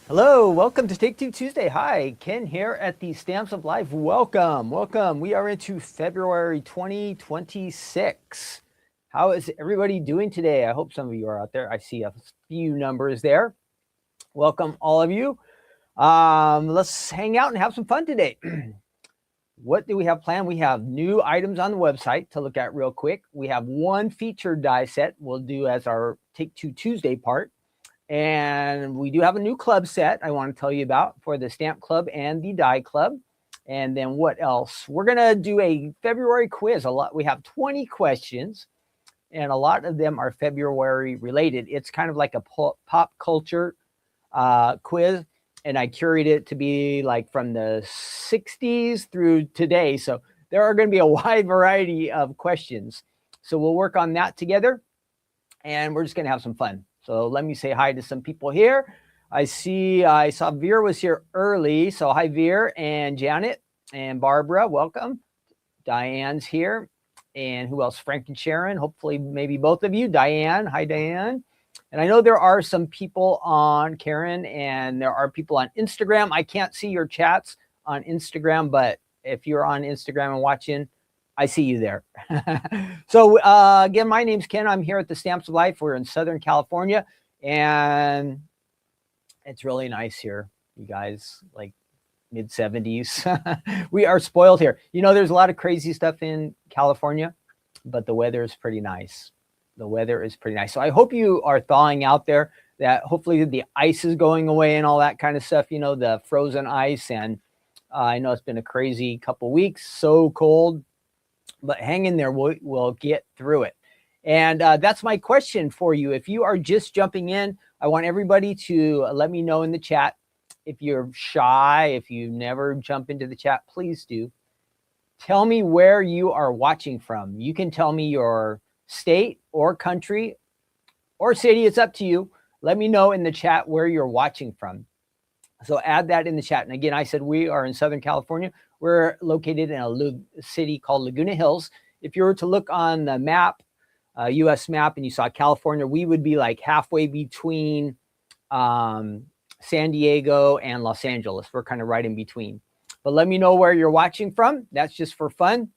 Hello, welcome to Take Two Tuesday. Hi, Ken here at the Stamps of Life. Welcome, welcome. We are into February 2026. How is everybody doing today? I hope some of you are out there. I see a few numbers there. Welcome, all of you. Let's hang out and have some fun today. What do we have planned? We have new items on the website to look at real quick. We have one featured die set we'll do as our Take Two Tuesday part. And we do have a new club set I want to tell you about for the Stamp Club and the Die Club. And then what else? We're going to do a February quiz. We have 20 questions, and a lot of them are February related. It's kind of like a pop culture quiz, and I curated it to be like from the 60s through today. So there are going to be a wide variety of questions. So we'll work on that together, and we're just going to have some fun. So let me say hi to some people here. I saw Veer was here early. So hi, Veer and Janet and Barbara, welcome. Diane's here. And who else? Frank and Sharon, hopefully maybe both of you. Diane, hi, Diane. And I know there are some people on Karen, and there are people on Instagram. I can't see your chats on Instagram, but if you're on Instagram and watching, I see you there. So again, my name's Ken. I'm here at the Stamps of Life. We're in Southern California, and it's really nice here, you guys, like mid 70s. We are spoiled here. You know, there's a lot of crazy stuff in California, but the weather is pretty nice. The weather is pretty nice. So I hope you are thawing out there, that hopefully the ice is going away and all that kind of stuff, you know, the frozen ice. And I know it's been a crazy couple weeks, so cold. But hang in there, we'll get through it. And that's my question for you. If you are just jumping in, I want everybody to let me know in the chat. If you're shy, if you never jump into the chat, please do. Tell me where you are watching from. You can tell me your state or country or city. It's up to you. Let me know in the chat where you're watching from. So add that in the chat. And again, I said we are in Southern California. We're located in a city called Laguna Hills. If you were to look on the map, U.S. map, and you saw California, we would be like halfway between San Diego and Los Angeles. We're kind of right in between. But let me know where you're watching from. That's just for fun.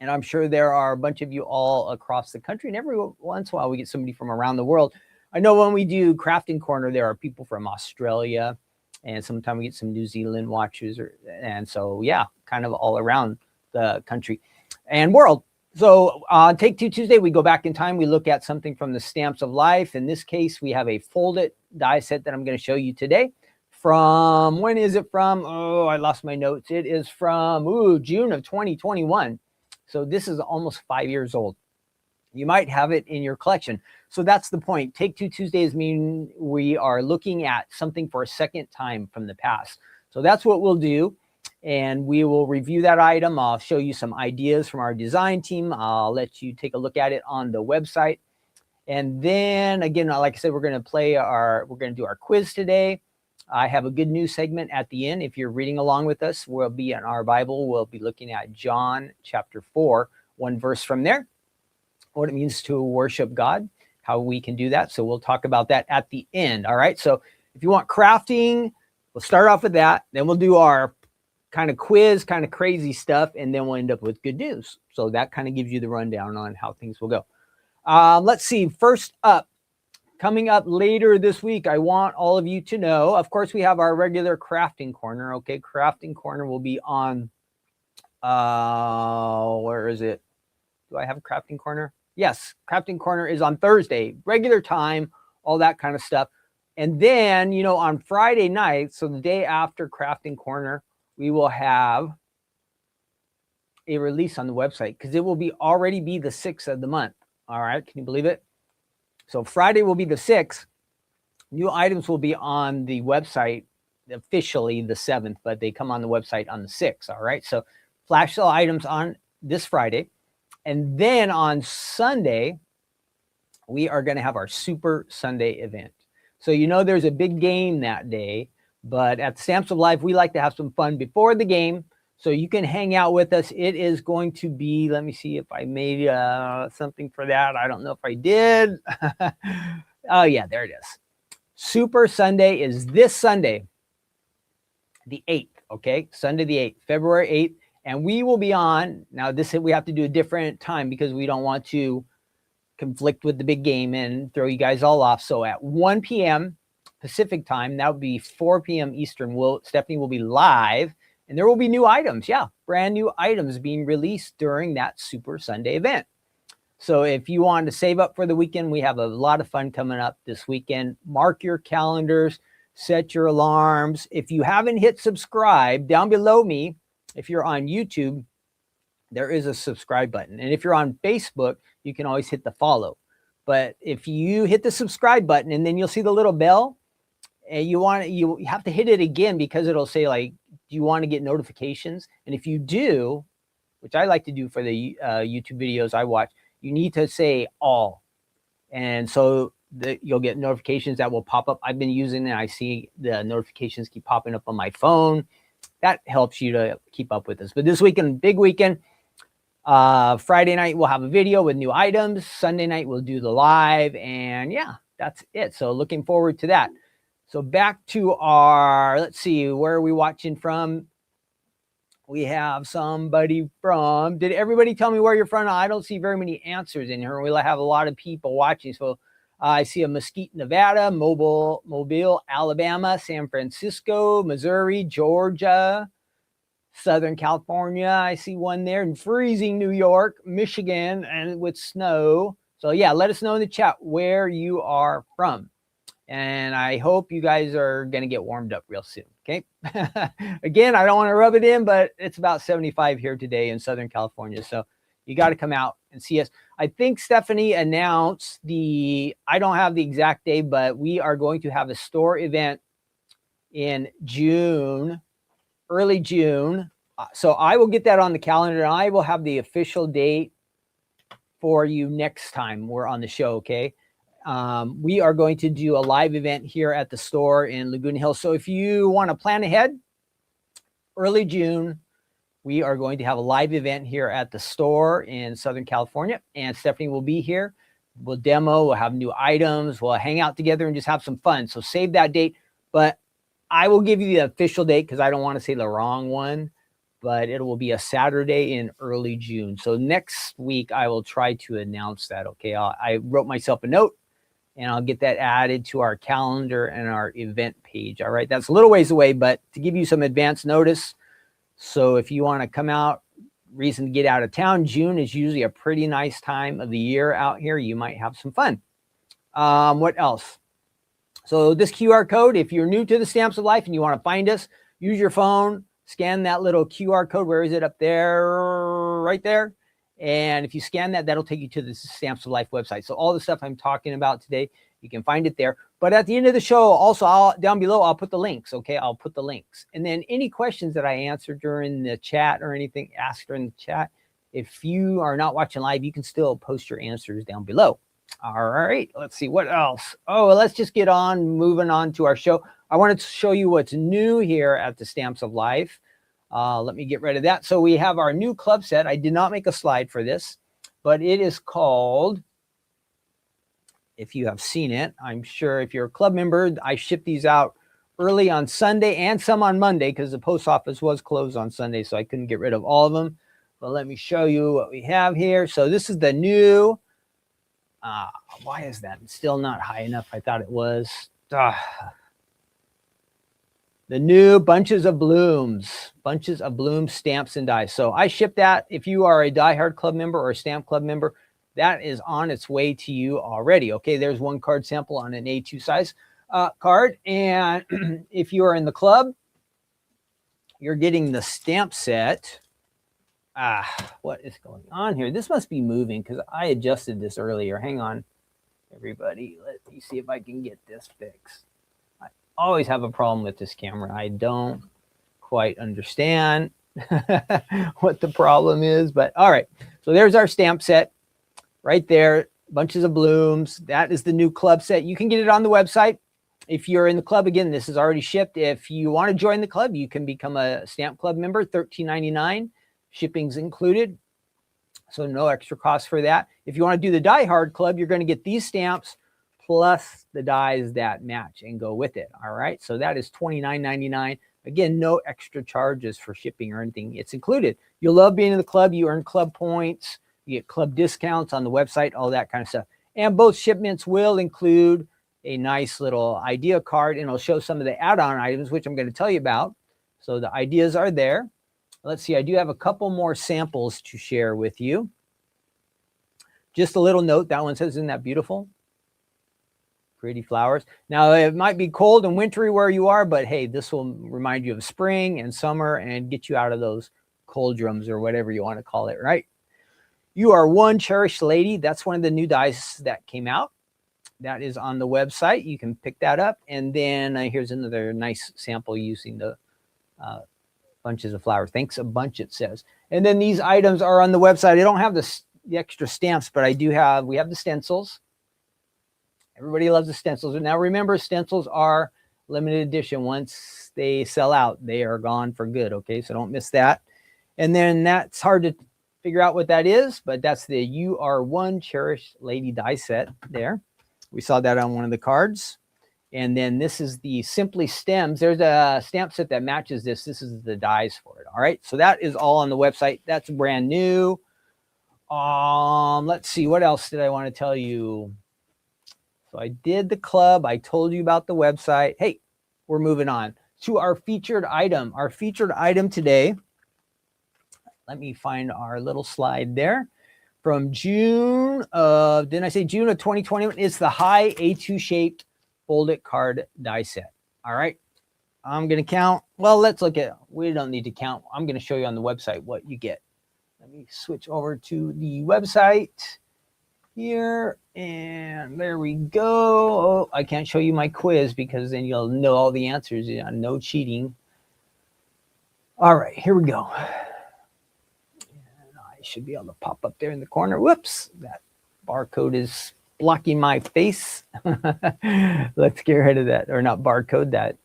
And I'm sure there are a bunch of you all across the country. And every once in a while, we get somebody from around the world. I know when we do Crafting Corner, there are people from Australia, and sometimes we get some New Zealand watchers. And so, yeah, kind of all around the country and world. So Take Two Tuesday, we go back in time. We look at something from the Stamps of Life. In this case, we have a folded die set that I'm going to show you today. From, when is it from? Oh, I lost my notes. It is from June of 2021. So this is almost 5 years old. You might have it in your collection. So that's the point. Take Two Tuesdays mean we are looking at something for a second time from the past. So that's what we'll do. And we will review that item. I'll show you some ideas from our design team. I'll let you take a look at it on the website. And then again, like I said, we're going to do our quiz today. I have a good news segment at the end. If you're reading along with us, we'll be in our Bible. We'll be looking at John chapter 4, one verse from there, what it means to worship God, how we can do that. So we'll talk about that at the end. All right. So if you want crafting, we'll start off with that. Then we'll do our kind of quiz, kind of crazy stuff. And then we'll end up with good news. So that kind of gives you the rundown on how things will go. Let's see. First up, coming up later this week, I want all of you to know, of course, we have our regular Crafting Corner. Okay. Crafting Corner will be on, where is it? Do I have a Crafting Corner? Yes, Crafting Corner is on Thursday, regular time, all that kind of stuff. And then, you know, on Friday night, so the day after Crafting Corner, we will have a release on the website because it will already be the 6th of the month. All right, can you believe it? So Friday will be the 6th. New items will be on the website officially the 7th, but they come on the website on the 6th. All right, so flash sale items on this Friday. And then on Sunday, we are going to have our Super Sunday event. So, you know, there's a big game that day, but at the Stamps of Life, we like to have some fun before the game. So you can hang out with us. It is going to be, let me see if I made something for that. I don't know if I did. Oh, yeah, there it is. Super Sunday is this Sunday, the 8th, okay? Sunday the 8th, February 8th. And we will be on, now we have to do a different time because we don't want to conflict with the big game and throw you guys all off. So at 1 p.m. Pacific time, that would be 4 p.m. Eastern, Stephanie will be live, and there will be new items. Yeah, brand new items being released during that Super Sunday event. So if you want to save up for the weekend, we have a lot of fun coming up this weekend. Mark your calendars, set your alarms. If you haven't hit subscribe, down below me, if you're on YouTube, there is a subscribe button. And if you're on Facebook, you can always hit the follow. But if you hit the subscribe button and then you'll see the little bell, and you have to hit it again because it'll say like, do you want to get notifications? And if you do, which I like to do for the YouTube videos I watch, you need to say all. And so you'll get notifications that will pop up. I've been using it. I see the notifications keep popping up on my phone. That helps you to keep up with us. But this weekend, big weekend. Friday night, we'll have a video with new items. Sunday night, we'll do the live. And yeah, that's it. So looking forward to that. So back to our, let's see, where are we watching from? We have somebody from, did everybody tell me where you're from? I don't see very many answers in here. We'll have a lot of people watching. So I see a Mesquite, Nevada, Mobile, Alabama, San Francisco, Missouri, Georgia, Southern California. I see one there in freezing New York, Michigan, and with snow. So yeah, let us know in the chat where you are from. And I hope you guys are going to get warmed up real soon. Okay. Again, I don't want to rub it in, but it's about 75 here today in Southern California. So you got to come out and see us. I think Stephanie announced I don't have the exact day, but we are going to have a store event in June, early June. So I will get that on the calendar, and I will have the official date for you next time we're on the show. Okay. We are going to do a live event here at the store in Laguna Hills. So if you want to plan ahead, early June, we are going to have a live event here at the store in Southern California, and Stephanie will be here. We'll demo, we'll have new items, we'll hang out together and just have some fun. So save that date, but I will give you the official date because I don't want to say the wrong one, but it will be a Saturday in early June. So next week, I will try to announce that. Okay. I wrote myself a note, and I'll get that added to our calendar and our event page. All right. That's a little ways away, but to give you some advance notice. So if you want to come out, reason to get out of town, June is usually a pretty nice time of the year out here. You might have some fun. What else? So this QR code, if you're new to the Stamps of Life and you want to find us, use your phone, scan that little QR code. Where is it? Up there, right there. And if you scan that, that'll take you to the Stamps of Life website. So all the stuff I'm talking about today, you can find it there. But at the end of the show, also down below, I'll put the links. Okay, I'll put the links. And then any questions that I answer during the chat or anything, ask during the chat. If you are not watching live, you can still post your answers down below. All right, let's see what else. Oh, well, let's just get on, moving on to our show. I wanted to show you what's new here at the Stamps of Life. Let me get rid of that. So we have our new club set. I did not make a slide for this, but it is called, if you have seen it, I'm sure if you're a club member, I ship these out early on Sunday and some on Monday because the post office was closed on Sunday, so I couldn't get rid of all of them. But let me show you what we have here. So this is the new, why is that still not high enough? I thought it was. The new Bunches of Blooms stamps and dies. So I ship that. If you are a diehard club member or a stamp club member, that is on its way to you already. Okay, there's one card sample on an A2 size card. And if you are in the club, you're getting the stamp set. What is going on here? This must be moving because I adjusted this earlier. Hang on, everybody. Let me see if I can get this fixed. Always have a problem with this camera. I don't quite understand what the problem is, but all right. So there's our stamp set right there. Bunches of Blooms. That is the new club set. You can get it on the website. If you're in the club, again, this is already shipped. If you want to join the club, you can become a stamp club member, $13.99. Shipping's included. So no extra cost for that. If you want to do the Die Hard Club, you're going to get these stamps plus the dies that match and go with it. All right, so that is $29.99. Again, no extra charges for shipping or anything. It's included. You'll love being in the club. You earn club points. You get club discounts on the website, all that kind of stuff. And both shipments will include a nice little idea card, and it'll show some of the add-on items, which I'm going to tell you about. So the ideas are there. Let's see, I do have a couple more samples to share with you. Just a little note, that one says, isn't that beautiful? Pretty flowers. Now, it might be cold and wintry where you are, but hey, this will remind you of spring and summer and get you out of those cold drums or whatever you want to call it, right? You Are One Cherished Lady. That's one of the new dies that came out. That is on the website. You can pick that up. And then here's another nice sample using the bunches of flowers. Thanks a bunch, it says. And then these items are on the website. I don't have the extra stamps, but we have the stencils. Everybody loves the stencils. And now remember, stencils are limited edition. Once they sell out, they are gone for good. Okay, so don't miss that. And then that's hard to figure out what that is, but that's the You Are One Cherished Lady die set there. We saw that on one of the cards. And then this is the Simply Stems. There's a stamp set that matches this. This is the dies for it. All right, so that is all on the website. That's brand new. Let's see, what else did I want to tell you? So I did the club. I told you about the website. Hey, we're moving on to our featured item. Our featured item today, let me find our little slide there. From June of, didn't I say June of 2021? It's the high A2 shaped folded card die set. All right, I'm going to count. Well, let's look at, we don't need to count. I'm going to show you on the website what you get. Let me switch over to the website here, and there we go. Oh, I can't show you my quiz because then you'll know all the answers. No cheating. All right, here we go. And I should be able to pop up there in the corner. Whoops, that barcode is blocking my face. Let's get rid of that, or not barcode, that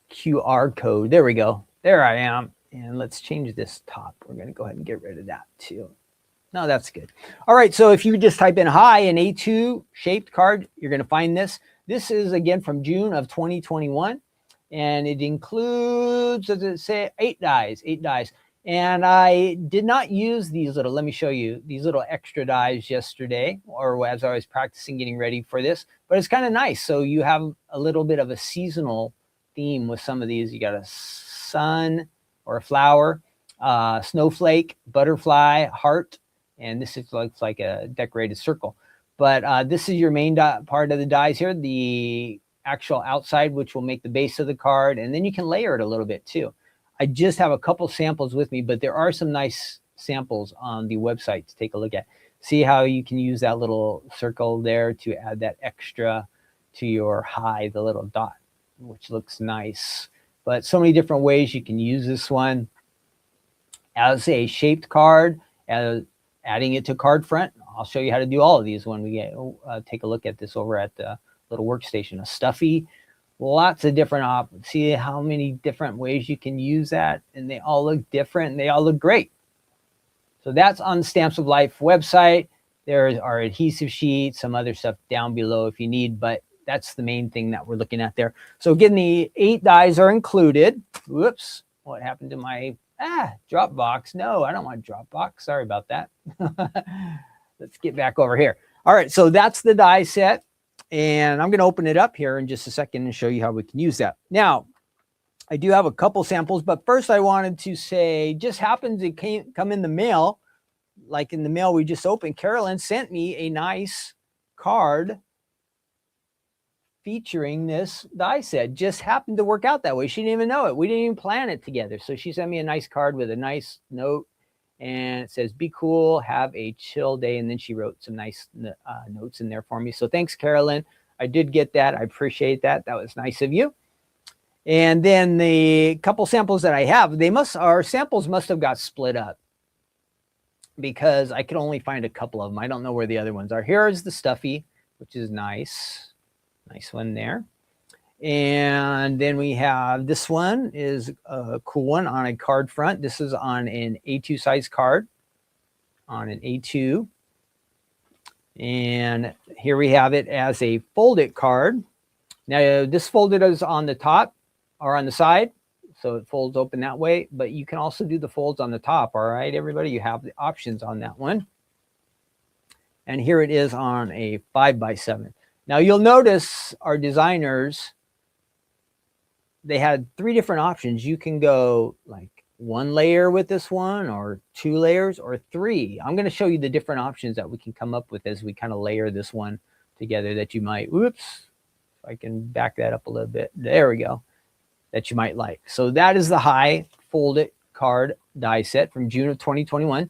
QR code. There we go. There I am. And let's change this top. We're going to go ahead and get rid of that too. No, that's good. All right, so if you just type in high, an A2 shaped card, you're going to find this. This is, again, from June of 2021. And it includes, does it say, 8 dies. And I did not use these little, let me show you, these little extra dies yesterday, or as I was practicing getting ready for this. But it's kind of nice. So you have a little bit of a seasonal theme with some of these. You got a sun or a flower, snowflake, butterfly, heart, and this looks like a decorated circle. But this is your main part of the dies here, the actual outside, which will make the base of the card, and then you can layer it a little bit too. I just have a couple samples with me, but there are some nice samples on the website to take a look at. See how you can use that little circle there to add that extra to your high, the little dot, which looks nice. But so many different ways you can use this one as a shaped card, as adding it to card front. I'll show you how to do all of these when we get take a look at this over at the little workstation. A stuffy, lots of different options. See how many different ways you can use that, and they all look different and they all look great. So that's on the Stamps of Life website. There are adhesive sheets, some other stuff down below if you need, but that's the main thing that we're looking at there. So again, the 8 dies are included. Whoops, what happened to my Dropbox? No, I don't want Dropbox. Sorry about that. Let's get back over here. All right, so that's the die set. And I'm going to open it up here in just a second and show you how we can use that. Now, I do have a couple samples, but first I wanted to say, just happened to come in the mail, like in the mail we just opened. Carolyn sent me a nice card featuring this die set. Just happened to work out that way. She didn't even know it. We didn't even plan it together. So she sent me a nice card with a nice note, and it says, "Be cool, have a chill day." And then she wrote some nice notes in there for me. So thanks, Carolyn. I did get that. I appreciate that. That was nice of you. And then the couple samples that I have, our samples must have got split up because I could only find a couple of them. I don't know where the other ones are. Here is the stuffy, which is nice. Nice one there. And then we have this one is a cool one on a card front. This is on an A2 size card, on an A2. And here we have it as a folded card. Now this folded is on the top or on the side, so it folds open that way, but you can also do the folds on the top. All right, everybody, you have the options on that one. And here it is on a 5x7. Now you'll notice our designers, they had 3 different options. You can go like 1 layer with this one, or 2 layers, or 3. I'm going to show you the different options that we can come up with as we kind of layer this one together that you might, whoops, if I can back that up a little bit. There we go. That you might like. So that is the high folded card die set from June of 2021.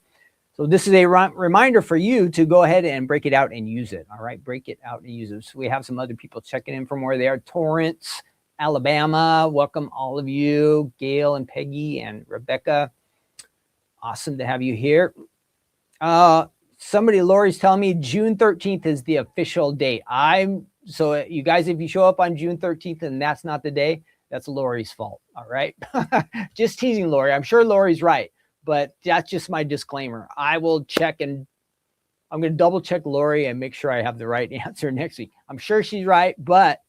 So this is a reminder for you to go ahead and break it out and use it. All right, break it out and use it. So we have some other people checking in from where they are. Torrance, Alabama. Welcome all of you. Gail and Peggy and Rebecca. Awesome to have you here. Somebody, Lori's telling me June 13th is the official date. So you guys, if you show up on June 13th and that's not the day, that's Lori's fault. All right. Just teasing Lori. I'm sure Lori's right, but that's just my disclaimer. I will check, and I'm going to double check Lori and make sure I have the right answer next week. I'm sure she's right, but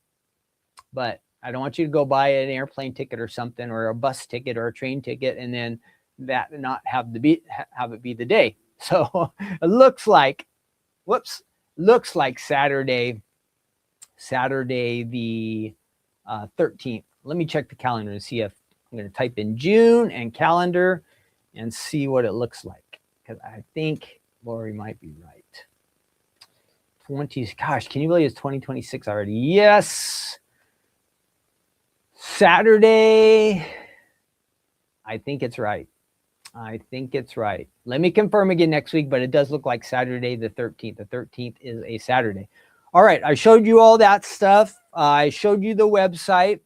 I don't want you to go buy an airplane ticket or something, or a bus ticket or a train ticket, and then that not have it be the day. So it looks like, looks like Saturday the 13th. Let me check the calendar and see if I'm going to type in June and calendar and see what it looks like, because I think Lori might be right. 20, gosh, can you believe it's 2026 already? Yes. Saturday. I think it's right. I think it's right. Let me confirm again next week, but it does look like Saturday the 13th. The 13th is a Saturday. All right, I showed you all that stuff. I showed you the website,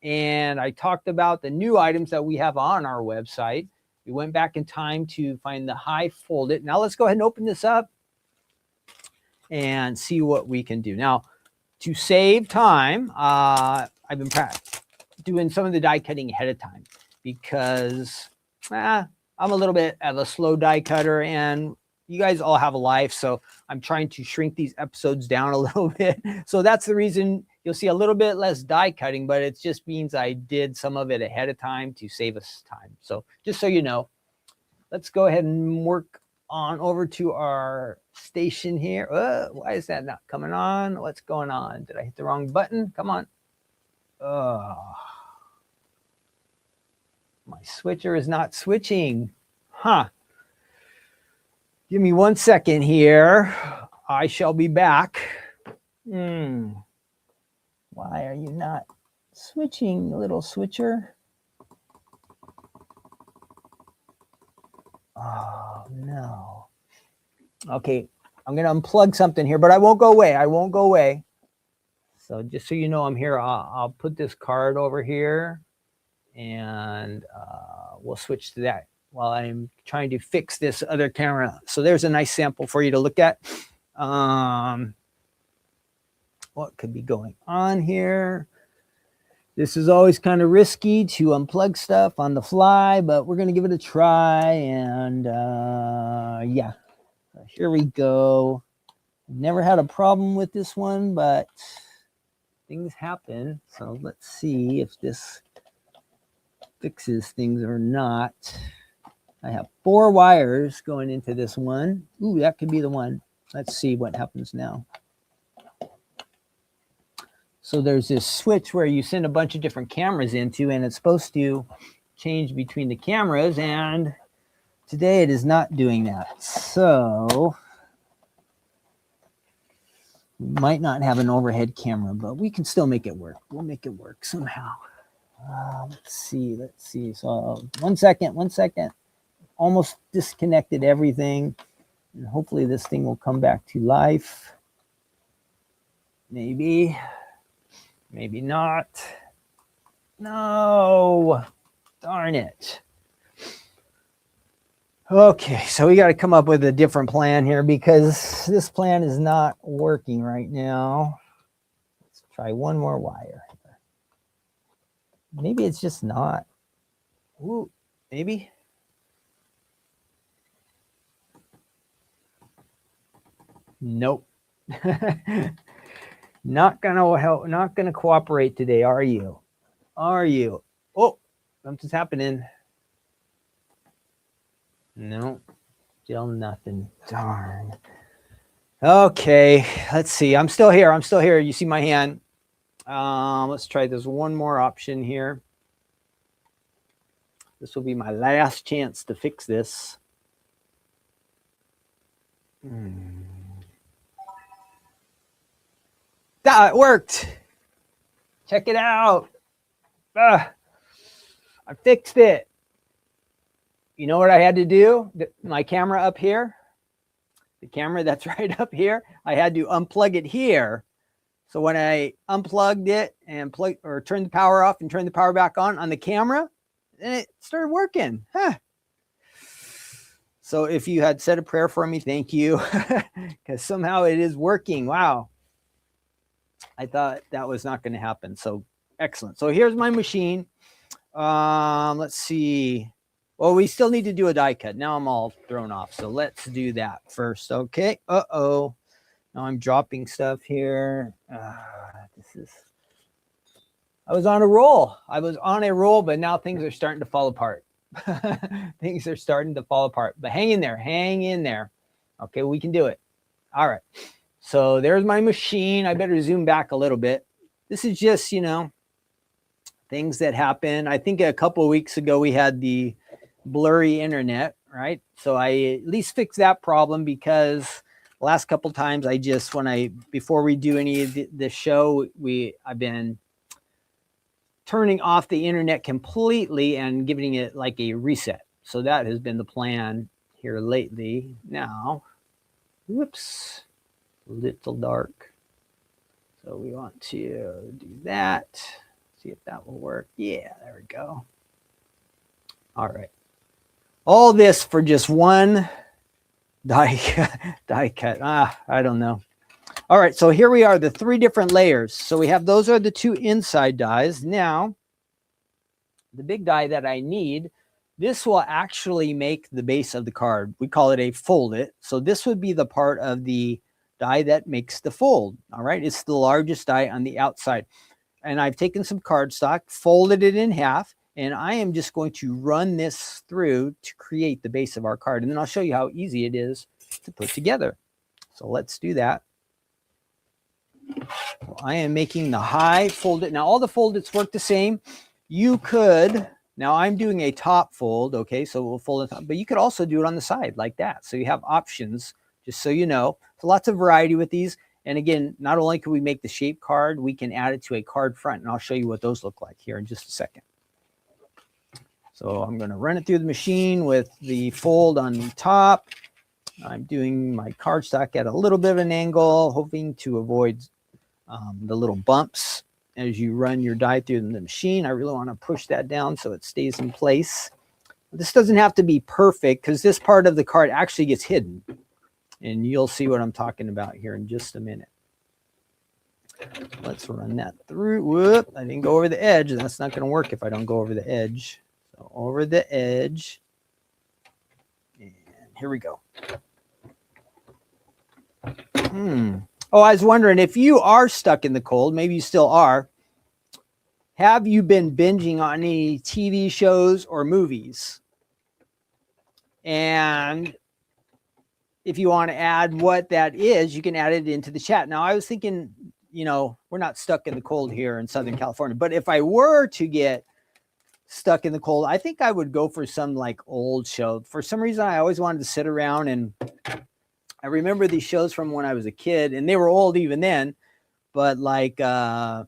and I talked about the new items that we have on our website. We went back in time to find the high folded. Now let's go ahead and open this up and see what we can do. Now, to save time, I've been doing some of the die cutting ahead of time, because I'm a little bit of a slow die cutter, and you guys all have a life, so I'm trying to shrink these episodes down a little bit. So that's the reason you'll see a little bit less die cutting, but it just means I did some of it ahead of time to save us time. So just so you know, let's go ahead and work on over to our station here. Why is that not coming on? What's going on? Did I hit the wrong button? Come on. My switcher is not switching. Huh. Give me 1 second here. I shall be back. Why are you not switching, little switcher? Oh, no. Okay, I'm going to unplug something here, but I won't go away. I won't go away. So just so you know, I'm here. I'll put this card over here, and we'll switch to that while I'm trying to fix this other camera. So there's a nice sample for you to look at. What could be going on here? This is always kind of risky to unplug stuff on the fly, but we're going to give it a try. And yeah, here we go. Never had a problem with this one, but things happen. So let's see if this fixes things or not. I have 4 wires going into this one. Ooh, that could be the one. Let's see what happens now. So there's this switch where you send a bunch of different cameras into, and it's supposed to change between the cameras, and today it is not doing that. So we might not have an overhead camera, but we can still make it work. We'll make it work somehow. Let's see. So 1 second. Almost disconnected everything. And hopefully this thing will come back to life. Maybe not. No, darn it. Okay, so we got to come up with a different plan here, because this plan is not working right now. Let's try one more wire. Maybe it's just not. Ooh, maybe. Nope. Not gonna help, not gonna cooperate today, are you? Are you? Oh, something's happening. No, still nothing. Darn. Okay, let's see. I'm still here. I'm still here. You see my hand. Let's try this one more option here. This will be my last chance to fix this. That worked. Check it out. I fixed it. You know what I had to do? My camera up here, the camera that's right up here, I had to unplug it here. So when I unplugged it and turned the power off and turned the power back on the camera, then it started working. So if you had said a prayer for me, thank you, because somehow it is working. Wow. I thought that was not going to happen. So excellent. So here's my machine. Let's see. Well, we still need to do a die cut. Now I'm all thrown off. So let's do that first. Okay. Uh-oh. Now I'm dropping stuff here. I was on a roll. But now things are starting to fall apart. Things are starting to fall apart. But hang in there. Hang in there. Okay, we can do it. All right. So there's my machine. I better zoom back a little bit. This is just, things that happen. I think a couple of weeks ago we had the blurry internet, right? So I at least fixed that problem, because the last couple of times before we do any of the show, I've been turning off the internet completely and giving it like a reset. So that has been the plan here lately. Now, whoops, a little dark. So we want to do that. See if that will work. Yeah, there we go. All right. All this for just one die cut. I don't know. All right, so here we are, the 3 different layers. So those are the 2 inside dies. Now, the big die that I need, this will actually make the base of the card. We call it a fold it. So this would be the part of the die that makes the fold. All right, it's the largest die on the outside. And I've taken some cardstock, folded it in half, and I am just going to run this through to create the base of our card. And then I'll show you how easy it is to put together. So let's do that. So I am making the high folded. Now all the foldeds work the same. You could, now I'm doing a top fold, okay, so we'll fold it top, but you could also do it on the side like that. So you have options, just so you know. So lots of variety with these. And again, not only can we make the shape card, we can add it to a card front, and I'll show you what those look like here in just a second. So I'm going to run it through the machine with the fold on top. I'm doing my cardstock at a little bit of an angle, hoping to avoid the little bumps as you run your die through the machine. I really want to push that down so it stays in place. This doesn't have to be perfect, because this part of the card actually gets hidden. And you'll see what I'm talking about here in just a minute. Let's run that through. Whoop, I didn't go over the edge. That's not going to work if I don't go over the edge. So over the edge. And here we go. Oh, I was wondering if you are stuck in the cold, maybe you still are. Have you been binging on any TV shows or movies? And if you want to add what that is, you can add it into the chat. Now, I was thinking, we're not stuck in the cold here in Southern California, but if I were to get stuck in the cold, I think I would go for some like old show. For some reason, I always wanted to sit around, and I remember these shows from when I was a kid, and they were old even then, but like I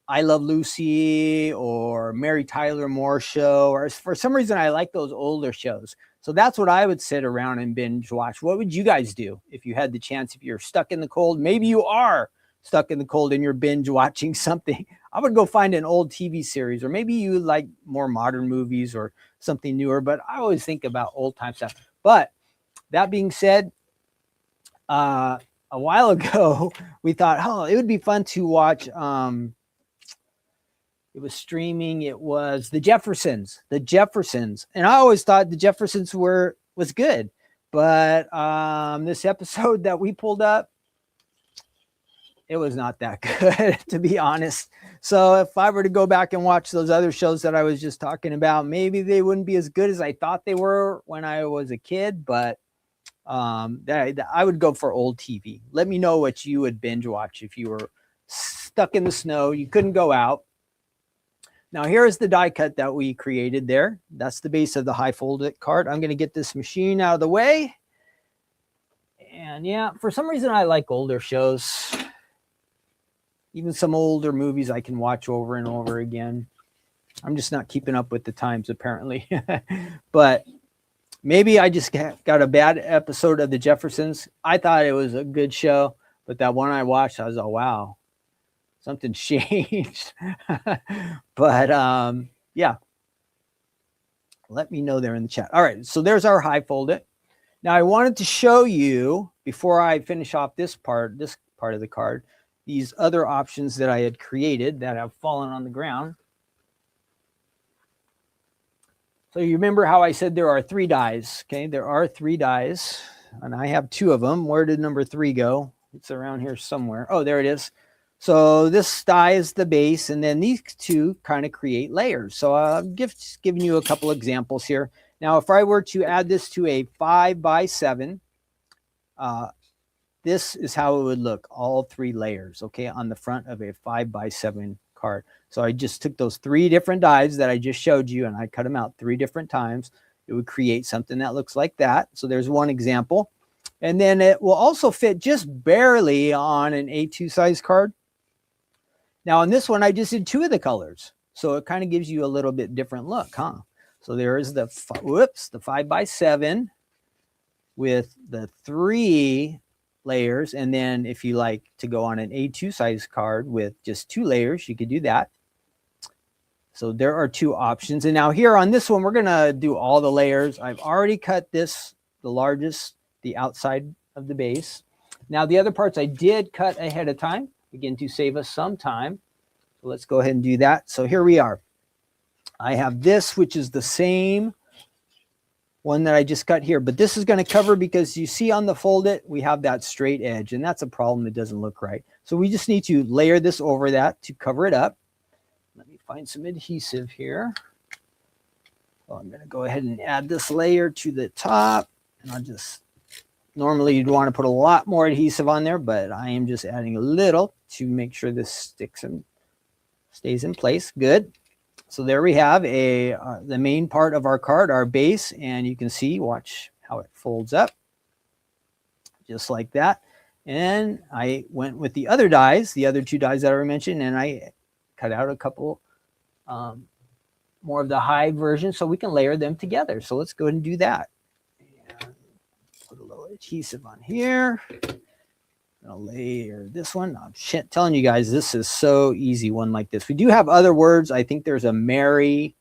Love Lucy or Mary Tyler Moore Show, or for some reason, I like those older shows. So that's what I would sit around and binge watch. What would you guys do if you had the chance, if you're stuck in the cold? Maybe you are stuck in the cold and you're binge watching something. I would go find an old TV series, or maybe you like more modern movies or something newer, but I always think about old time stuff. But that being said, a while ago, we thought, it would be fun to watch. It was streaming. It was The Jeffersons. And I always thought The Jeffersons was good. But this episode that we pulled up, it was not that good, to be honest. So if I were to go back and watch those other shows that I was just talking about, maybe they wouldn't be as good as I thought they were when I was a kid, but I would go for old TV. Let me know what you would binge watch if you were stuck in the snow, you couldn't go out. Now here is the die cut that we created there. That's the base of the high folded card. I'm going to get this machine out of the way. And yeah, for some reason I like older shows. Even some older movies I can watch over and over again. I'm just not keeping up with the times apparently. But maybe I just got a bad episode of The Jeffersons. I thought it was a good show, but that one I watched, I was like, wow, something's changed. But yeah, let me know there in the chat. All right, so there's our high folded. Now I wanted to show you, before I finish off this part of the card, these other options that I had created that have fallen on the ground. So you remember how I said there are 3 dies, okay? There are 3 dies, and I have 2 of them. Where did number 3 go? It's around here somewhere. Oh, there it is. So this die is the base, and then these 2 kind of create layers. So I'm just giving you a couple examples here. Now, if I were to add this to a 5x7, this is how it would look, all 3 layers, okay, on the front of a 5x7 card. So I just took those 3 different dies that I just showed you, and I cut them out 3 different times. It would create something that looks like that. So there's one example. And then it will also fit just barely on an A2 size card. Now on this one, I just did 2 of the colors. So it kind of gives you a little bit different look, huh? So there is the 5x7 with the 3 layers. And then if you like to go on an A2 size card with just 2 layers, you could do that. So there are 2 options. And now here on this one, we're going to do all the layers. I've already cut this, the largest, the outside of the base. Now the other parts I did cut ahead of time, again, to save us some time. So let's go ahead and do that. So here we are. I have this, which is the same one that I just cut here, but this is going to cover, because you see on the fold it, we have that straight edge, and that's a problem. It doesn't look right. So we just need to layer this over that to cover it up. Let me find some adhesive here. So I'm going to go ahead and add this layer to the top, and I'll just, normally you'd want to put a lot more adhesive on there, but I am just adding a little to make sure this sticks and stays in place. Good. So there we have the main part of our card, our base, and you can see, watch how it folds up, just like that. And I went with the other dies, the other 2 dies that I mentioned, and I cut out a couple more of the high version so we can layer them together. So let's go ahead and do that. And put a little adhesive on here. I'll layer this one. I'm telling you guys, this is so easy, one like this. We do have other words. I think there's a Mary,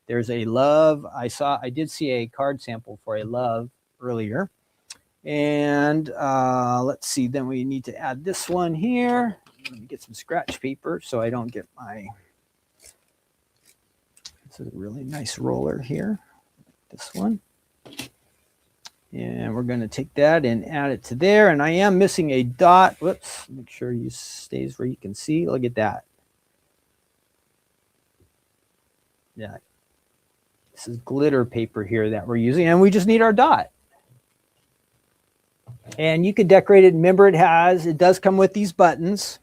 there's a love. I did see a card sample for a love earlier. And let's see, then we need to add this one here. Let me get some scratch paper so I don't get this is a really nice roller here. This one. And we're going to take that and add it to there. And I am missing a dot. Whoops. Make sure you stays where you can see. Look at that. Yeah. This is glitter paper here that we're using. And we just need our dot. And you could decorate it. Remember, it does come with these buttons.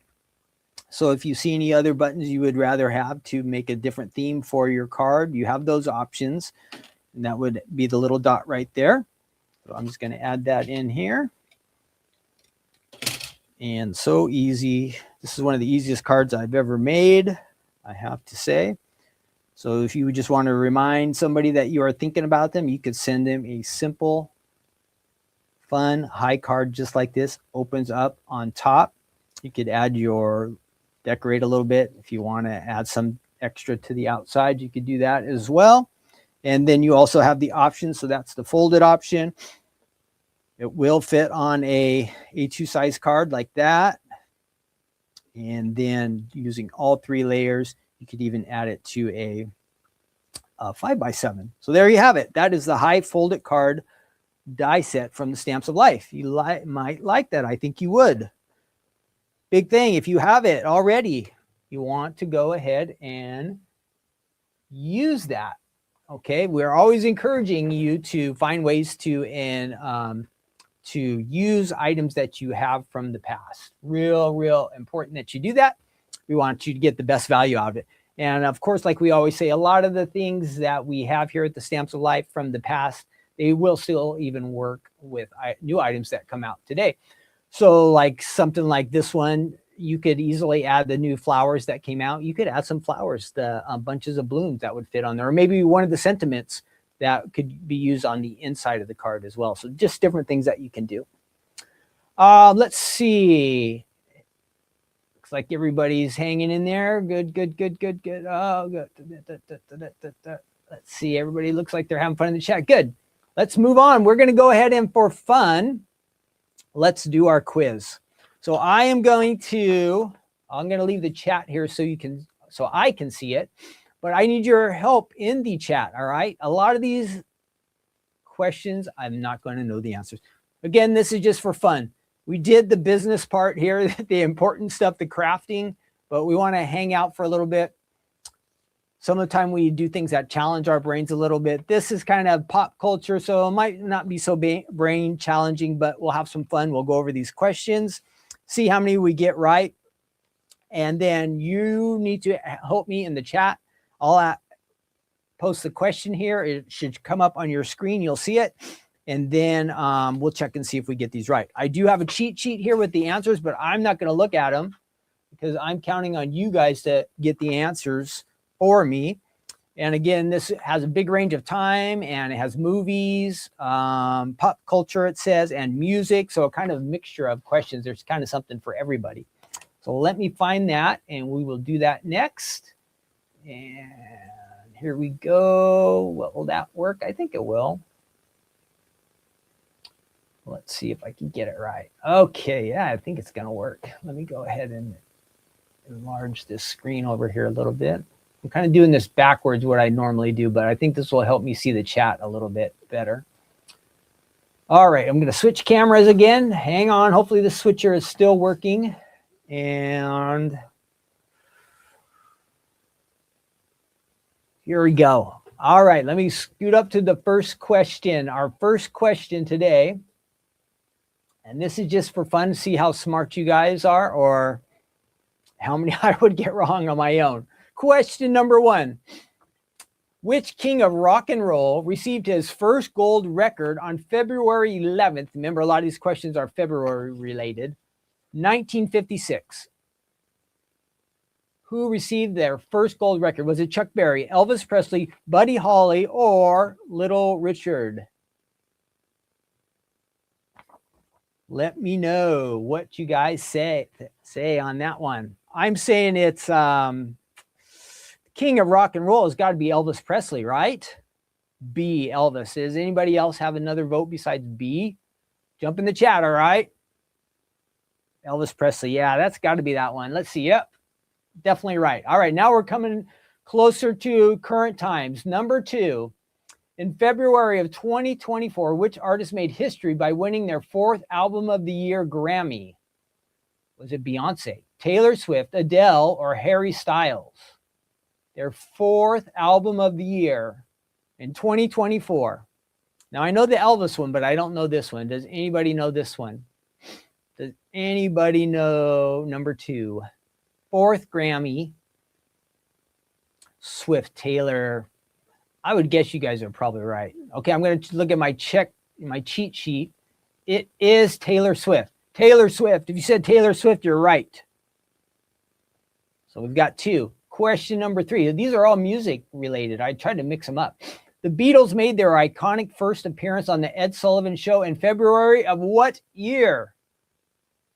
So if you see any other buttons you would rather have to make a different theme for your card, you have those options. And that would be the little dot right there. So I'm just going to add that in here. And so easy. This is one of the easiest cards I've ever made, I have to say. So if you just want to remind somebody that you are thinking about them, you could send them a simple, fun, high card just like this. Opens up on top. You could decorate a little bit. If you want to add some extra to the outside, you could do that as well. And then you also have the option. So that's the folded option. It will fit on a A2 size card like that. And then using all 3 layers, you could even add it to a 5x7. So there you have it. That is the high folded card die set from the Stamps of Life. You might like that. I think you would. big thing, if you have it already, you want to go ahead and use that. Okay, we're always encouraging you to find ways to use items that you have from the past. Real important that you do that. We want you to get the best value out of it. And of course, like we always say, a lot of the things that we have here at the Stamps of Life from the past, they will still even work with new items that come out today. So like something like this one, you could easily add the new flowers that came out. You could add some flowers, the bunches of blooms that would fit on there, or maybe one of the sentiments that could be used on the inside of the card as well. So just different things that you can do. Let's see. Looks like everybody's hanging in there. Good. Oh, good. Let's see. Everybody looks like they're having fun in the chat. Good. Let's move on. We're going to go ahead and for fun, let's do our quiz. So I'm going to leave the chat here so I can see it, but I need your help in the chat. All right. A lot of these questions, I'm not going to know the answers. Again, this is just for fun. We did the business part here, the important stuff, the crafting, but we want to hang out for a little bit. Some of the time we do things that challenge our brains a little bit. This is kind of pop culture, so it might not be so brain challenging, but we'll have some fun. We'll go over these questions, see how many we get right. And then you need to help me in the chat. I'll post the question here. It should come up on your screen. You'll see it. And then we'll check and see if we get these right. I do have a cheat sheet here with the answers, but I'm not going to look at them because I'm counting on you guys to get the answers for me. And again, this has a big range of time, and it has movies, pop culture, it says, and music. So a kind of mixture of questions. There's kind of something for everybody. So let me find that, and we will do that next. And here we go. Well, will that work? I think it will. Let's see if I can get it right. Okay, yeah, I think it's going to work. Let me go ahead and enlarge this screen over here a little bit. I'm kind of doing this backwards, what I normally do, but I think this will help me see the chat a little bit better. All right, I'm going to switch cameras again. Hang on. Hopefully the switcher is still working. And here we go. All right, let me scoot up to the first question. Our first question today, and this is just for fun to see how smart you guys are or how many I would get wrong on my own. Question number 1. Which king of rock and roll received his first gold record on February 11th? Remember, a lot of these questions are February related. 1956. Who received their first gold record? Was it Chuck Berry, Elvis Presley, Buddy Holly, or Little Richard? Let me know what you guys say on that one. I'm saying it's king of rock and roll has got to be Elvis Presley, right? B, Elvis. Does anybody else have another vote besides B? Jump in the chat, all right? Elvis Presley. Yeah, that's got to be that one. Let's see. Yep, definitely right. All right, now we're coming closer to current times. Number 2. In February of 2024, which artist made history by winning their 4th Album of the Year Grammy? Was it Beyonce, Taylor Swift, Adele, or Harry Styles? Their 4th Album of the Year in 2024. Now, I know the Elvis one, but I don't know this one. Does anybody know this one? Does anybody know number 2? 4th Grammy, Swift, Taylor. I would guess you guys are probably right. Okay, I'm going to look at my cheat sheet. It is Taylor Swift. Taylor Swift. If you said Taylor Swift, you're right. So we've got 2. Question number 3. These are all music related. I tried to mix them up. The Beatles made their iconic first appearance on the Ed Sullivan Show in February of what year?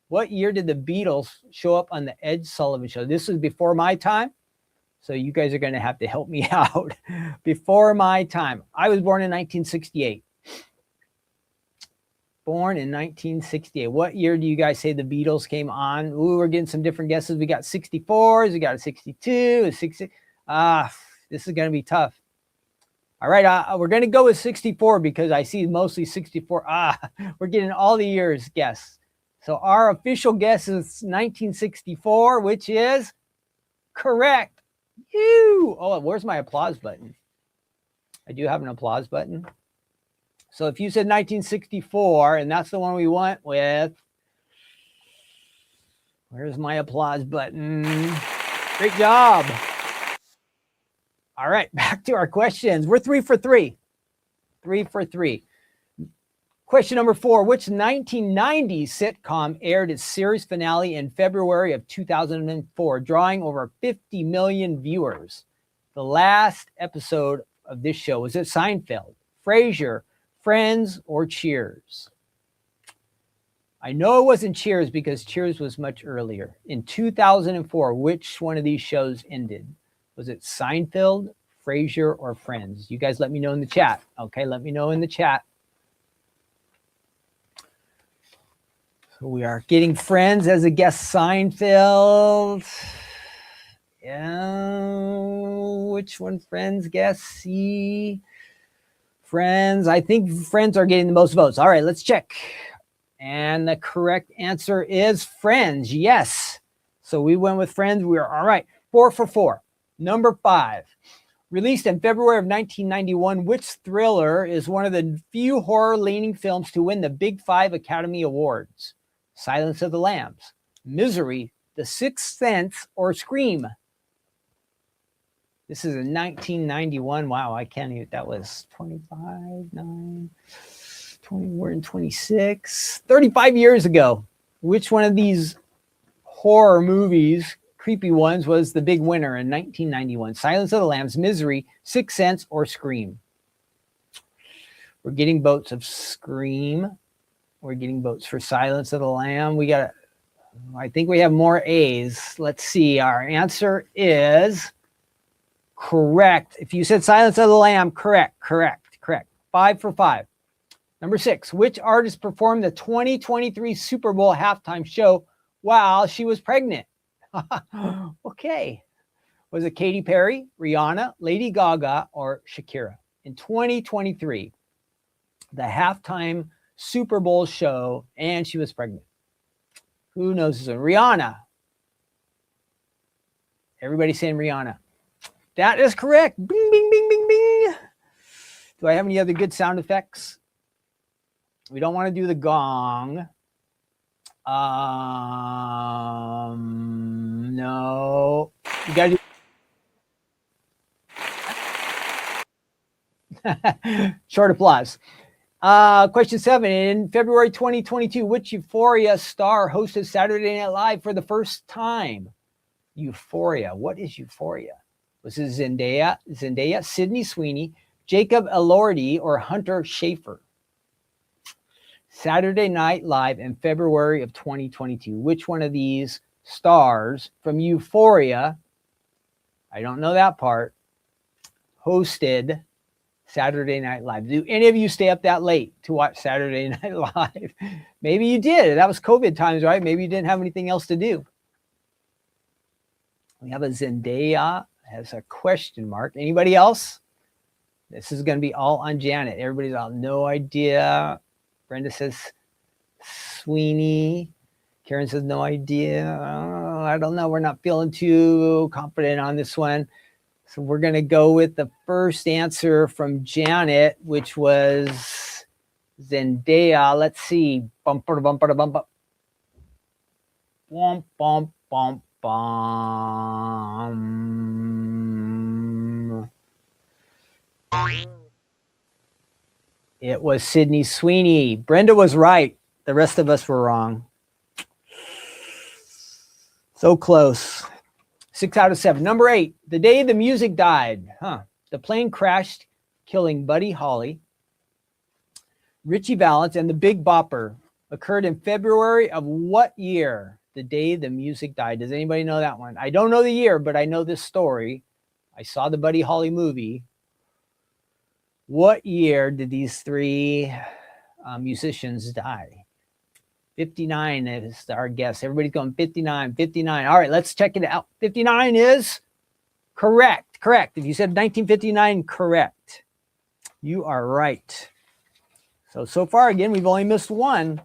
What year did the Beatles show up on the Ed Sullivan Show? This was before my time. So you guys are going to have to help me out. Before my time. I was born in 1968. Born in 1968. What year do you guys say the Beatles came on? Ooh, we're getting some different guesses. We got 64s. We got a 62, a 60. This is going to be tough. All right, we're going to go with 64 because I see mostly 64. We're getting all the years guess. So our official guess is 1964, which is correct. Oh, where's my applause button? I do have an applause button. So if you said 1964, and that's the one we went with, where's my applause button? Great job. All right, back to our questions. We're 3 for 3. 3 for 3. Question number 4, which 1990s sitcom aired its series finale in February of 2004, drawing over 50 million viewers? The last episode of this show, was it Seinfeld, Frasier, Friends, or Cheers? I know it wasn't Cheers because Cheers was much earlier. In 2004, which one of these shows ended? Was it Seinfeld, Frasier, or Friends? You guys let me know in the chat. Okay, let me know in the chat. So we are getting Friends as a guest. Seinfeld. Yeah, which one? Friends guess C. Friends. I think Friends are getting the most votes. All right, let's check. And the correct answer is Friends. Yes. So we went with Friends. We are all right. 4 for 4. Number 5. Released in February of 1991, which thriller is one of the few horror-leaning films to win the Big 5 Academy Awards? Silence of the Lambs, Misery, The Sixth Sense, or Scream? This is in 1991. Wow, I can't even, that was 25, 9, 20, we're in 26, 35 years ago. Which one of these horror movies, creepy ones, was the big winner in 1991? Silence of the Lambs, Misery, Sixth Sense, or Scream? We're getting votes of Scream. We're getting votes for Silence of the Lamb. I think we have more A's. Let's see. Our answer is correct. If you said Silence of the Lamb, correct. 5 for 5. Number 6, which artist performed the 2023 Super Bowl halftime show while she was pregnant? Okay. Was it Katy Perry, Rihanna, Lady Gaga, or Shakira? In 2023, the halftime Super Bowl show, and she was pregnant. Who knows this one? Rihanna. Everybody saying Rihanna. That is correct. Bing, bing, bing, bing, bing. Do I have any other good sound effects? We don't want to do the gong. No. You got to do short applause. Question 7. In February 2022, which Euphoria star hosted Saturday Night Live for the first time? Euphoria. What is Euphoria? Was it Zendaya, Sydney Sweeney, Jacob Elordi, or Hunter Schafer? Saturday Night Live in February of 2022. Which one of these stars from Euphoria, I don't know that part, hosted Saturday Night Live? Do any of you stay up that late to watch Saturday Night Live? Maybe you did. That was COVID times, right? Maybe you didn't have anything else to do. We have a Zendaya as a question mark. Anybody else? This is going to be all on Janet. Everybody's all, no idea. Brenda says Sweeney. Karen says no idea. Oh, I don't know. We're not feeling too confident on this one. So we're going to go with the first answer from Janet, which was Zendaya. Let's see. Bumper, bumper, bumper. Bump, bump, bump, bump. It was Sydney Sweeney. Brenda was right. The rest of us were wrong. So close. 6 out of 7. Number 8, the day the music died. The plane crashed, killing Buddy Holly, Richie Valens, and the Big Bopper occurred in February of what year? The day the music died. Does anybody know that one? I don't know the year, but I know this story. I saw the Buddy Holly movie. What year did these three musicians die? 59 is our guess. Everybody's going 59. All right, let's check it out. 59 is correct. If you said 1959, correct. You are right. So far, again, we've only missed one.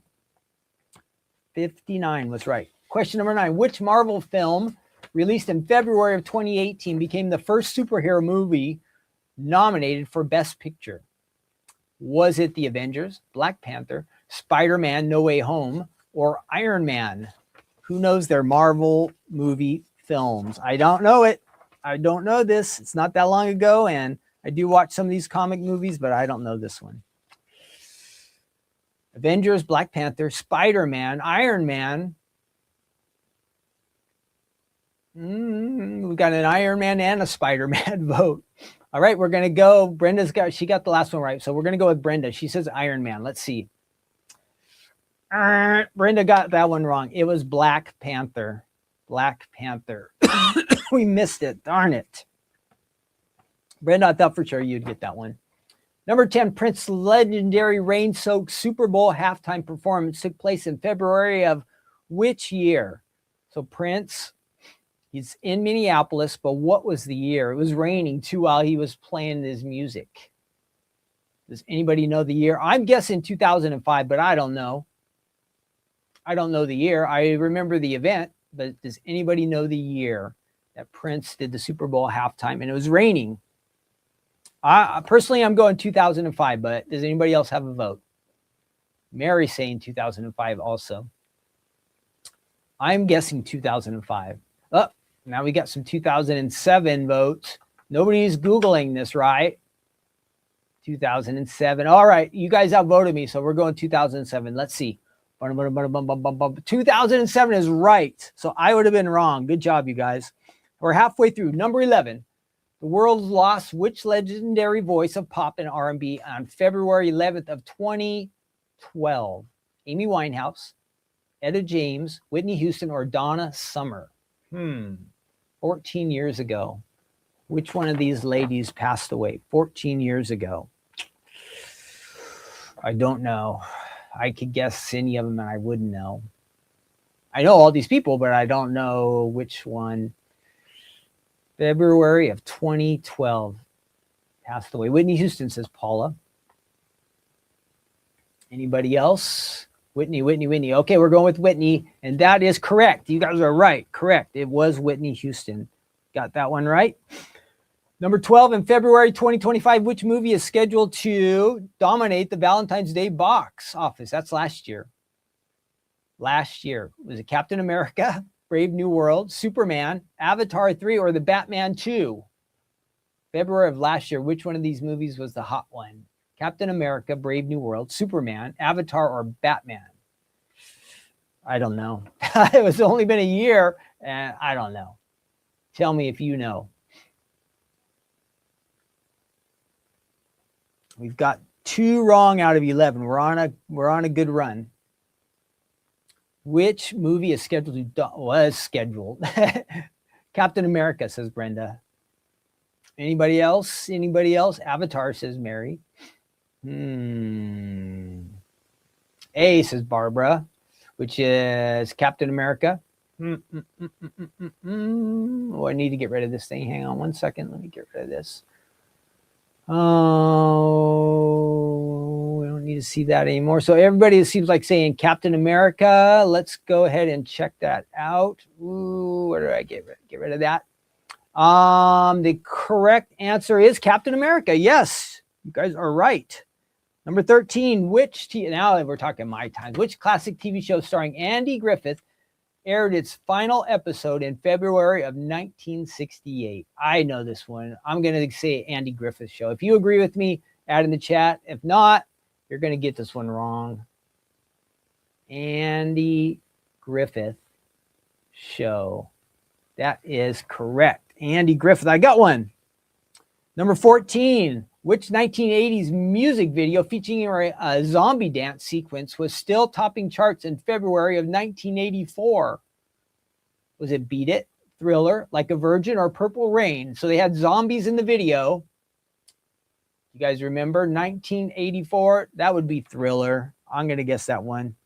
59 was right. Question number 9. Which Marvel film released in February of 2018 became the first superhero movie nominated for Best Picture? Was it The Avengers, Black Panther, Spider-Man No Way Home, or Iron Man? Who knows their Marvel movie films? I don't know it. I don't know this. It's not that long ago, and I do watch some of these comic movies, but I don't know this one. Avengers, Black Panther, Spider-Man, Iron Man. We've got an Iron Man and a Spider-Man vote. All right, we're going to go. She got the last one right. So we're going to go with Brenda. She says Iron Man. Let's see. Brenda got that one wrong. It was Black Panther. Black Panther. We missed it. Darn it. Brenda, I thought for sure you'd get that one. Number 10, Prince's legendary rain-soaked Super Bowl halftime performance took place in February of which year? So Prince, he's in Minneapolis, but what was the year? It was raining too while he was playing his music. Does anybody know the year? I'm guessing 2005, but I don't know. I don't know the year. I remember the event, but does anybody know the year that Prince did the Super Bowl halftime and it was raining? Personally, I'm going 2005, but does anybody else have a vote? Mary's saying 2005 also. I'm guessing 2005. Oh, now we got some 2007 votes. Nobody's Googling this, right? 2007. All right, you guys outvoted me, so we're going 2007. Let's see. 2007 is right, so I would have been wrong. Good job, you guys. We're halfway through. Number 11. The world lost which legendary voice of pop and R&B on February 11th of 2012? Amy Winehouse, Etta James, Whitney Houston, or Donna Summer? 14 years ago. Which one of these ladies passed away 14 years ago? I don't know. I could guess any of them and I wouldn't know. I know all these people, but I don't know which one. February of 2012 passed away. Whitney Houston, says Paula. Anybody else? Whitney. Okay, we're going with Whitney, and that is correct. You guys are right. Correct. It was Whitney Houston. Got that one right. Number 12, in February 2025, which movie is scheduled to dominate the Valentine's Day box office? That's last year. Was it Captain America, Brave New World, Superman, Avatar 3, or the Batman 2? February of last year, which one of these movies was the hot one? Captain America, Brave New World, Superman, Avatar, or Batman? I don't know. It was only been a year, and I don't know. Tell me if you know. We've got 2 wrong out of 11. We're on a good run. Which movie is scheduled to was scheduled? Captain America, says Brenda. Anybody else? Avatar, says Mary. A, says Barbara, which is Captain America. Oh, I need to get rid of this thing. Hang on one second. Let me get rid of this. Oh, we don't need to see that anymore. So everybody seems like saying Captain America. Let's go ahead and check that out. Ooh, where do I get rid of that? The correct answer is Captain America. Yes, you guys are right. Number 13, now we're talking my times. Which classic TV show starring Andy Griffith aired its final episode in February of 1968? I know this one. I'm going to say Andy Griffith Show. If you agree with me, add in the chat. If not, you're going to get this one wrong. Andy Griffith Show. That is correct. Andy Griffith. I got one. Number 14. Which 1980s music video featuring a zombie dance sequence was still topping charts in February of 1984? Was it Beat It, Thriller, Like a Virgin, or Purple Rain? So they had zombies in the video. You guys remember 1984? That would be Thriller. I'm going to guess that one.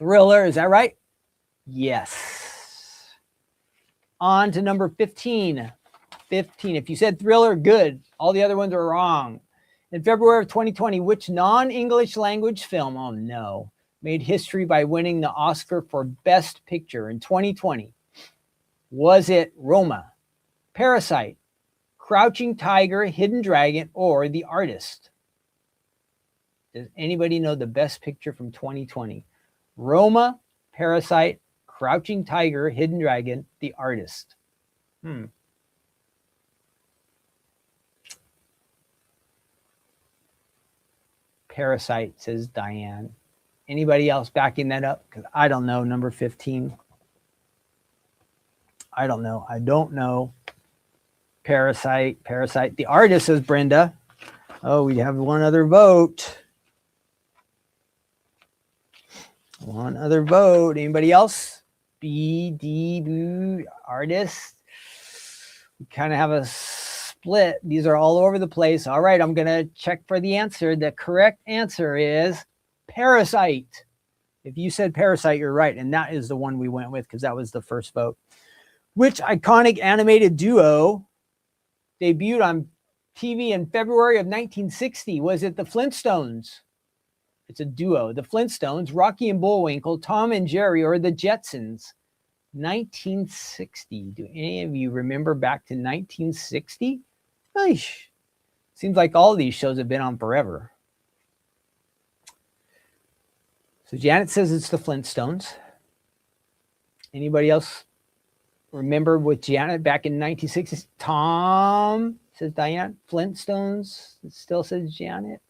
Thriller, is that right? Yes. On to number 15. 15. If you said Thriller, good. All the other ones are wrong. In February of 2020, which non-English language film, oh no, made history by winning the Oscar for Best Picture in 2020? Was it Roma, Parasite, Crouching Tiger, Hidden Dragon, or The Artist? Does anybody know the Best Picture from 2020? Roma, Parasite, Crouching Tiger, Hidden Dragon, The Artist. Parasite, says Diane. Anybody else backing that up? Because I don't know. Number 15. I don't know. Parasite. The Artist, says Brenda. Oh, we have one other vote. One other vote. Anybody else? B, D, Boo, Artist. We kind of have a split. These are all over the place. All right, I'm going to check for the answer. The correct answer is Parasite. If you said Parasite, you're right. And that is the one we went with because that was the first vote. Which iconic animated duo debuted on TV in February of 1960? Was it the Flintstones? It's a duo. The Flintstones, Rocky and Bullwinkle, Tom and Jerry, or the Jetsons? 1960. Do any of you remember back to 1960? Eesh. Seems like all of these shows have been on forever. So Janet says it's the Flintstones. Anybody else remember with Janet back in 1960s? Tom, says Diane. Flintstones, it still says Janet.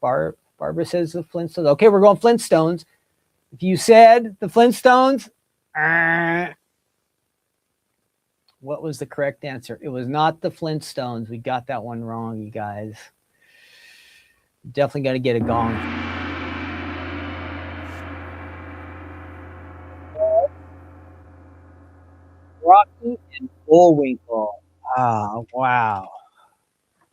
Barbara says the Flintstones. Okay, we're going Flintstones. If you said the Flintstones, what was the correct answer? It was not the Flintstones. We got that one wrong, you guys. Definitely got to get a gong. Rocky and Bullwinkle. Oh, wow.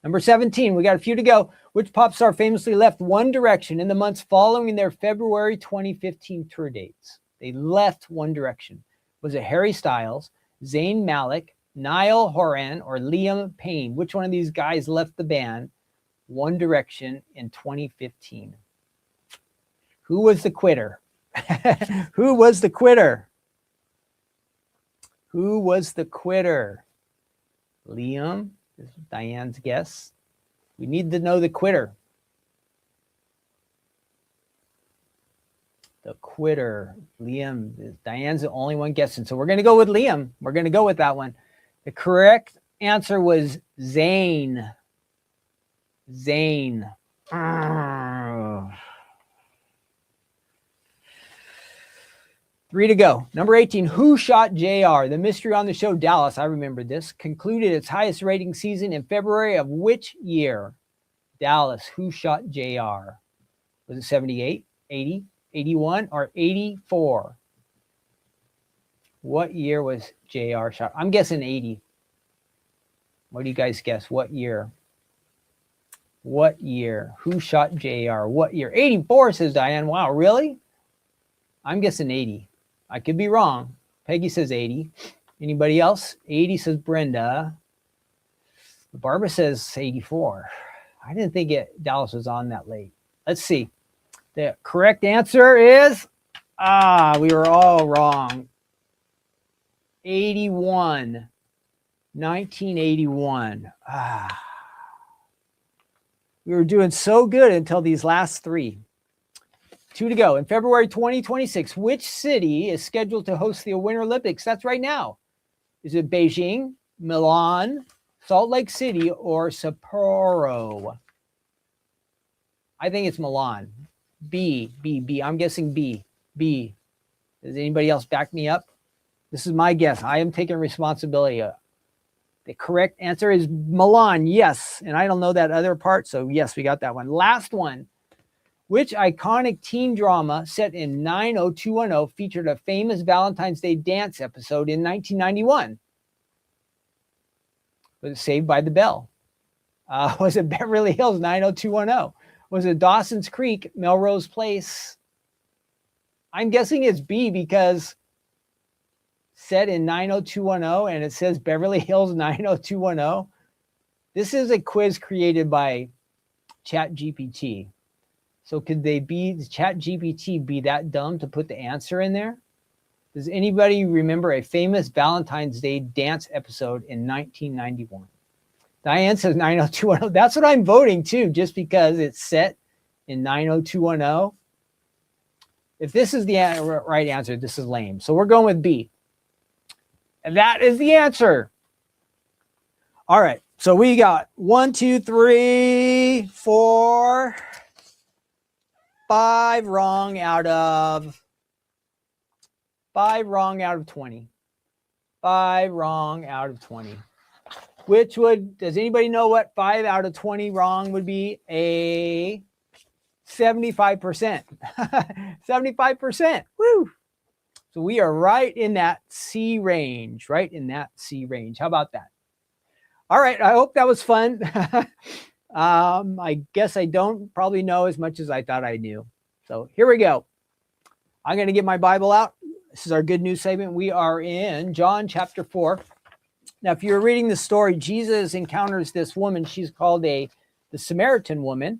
Number 17, we got a few to go. Which pop star famously left One Direction in the months following their February 2015 tour dates? They left One Direction. Was it Harry Styles, Zayn Malik, Niall Horan, or Liam Payne? Which one of these guys left the band One Direction in 2015? Who was the quitter? Who was the quitter? Who was the quitter? Liam, this is Diane's guess. We need to know the quitter. The quitter, Liam. Diane's the only one guessing. So we're going to go with Liam. We're going to go with that one. The correct answer was Zayn. Zayn. Three to go. Number 18, Who Shot JR? The mystery on the show Dallas, I remember this, concluded its highest rating season in February of which year? Dallas, Who Shot JR? Was it 78, 80, 81, or 84? What year was JR shot? I'm guessing 80. What do you guys guess? What year? What year? Who shot JR? What year? 84, says Diane. Wow, really? I'm guessing 80. I could be wrong. Peggy says 80. Anybody else? 80, says Brenda. Barbara says 84. I didn't think Dallas was on that late. Let's see. The correct answer is, we were all wrong. 81. 1981. We were doing so good until these last three. Two to go. In February 2026, which city is scheduled to host the Winter Olympics? That's right now. Is it Beijing, Milan, Salt Lake City, or Sapporo? I think it's Milan. B. I'm guessing B. Does anybody else back me up? This is my guess. I am taking responsibility. The correct answer is Milan. Yes. And I don't know that other part. So yes, we got that one. Last one. Which iconic teen drama set in 90210 featured a famous Valentine's Day dance episode in 1991? Was it Saved by the Bell? Was it Beverly Hills 90210? Was it Dawson's Creek, Melrose Place? I'm guessing it's B because set in 90210 and it says Beverly Hills 90210. This is a quiz created by ChatGPT. So could they be, ChatGPT be that dumb to put the answer in there? Does anybody remember a famous Valentine's Day dance episode in 1991? Diane says 90210. That's what I'm voting too, just because it's set in 90210. If this is the right answer, this is lame. So we're going with B. And that is the answer. All right. So we got 1, 2, 3, 4, 5 wrong out of 20. 5 wrong out of 20. Which would, does anybody know what 5 out of 20 wrong would be? A 75%. 75%. Woo! So we are right in that C range, right in that C range. How about that? All right. I hope that was fun. I guess I don't probably know as much as I thought I knew. So here we go. I'm going to get my Bible out. This is our good news segment. We are in John chapter 4. Now, if you're reading the story, Jesus encounters this woman. She's called the Samaritan woman.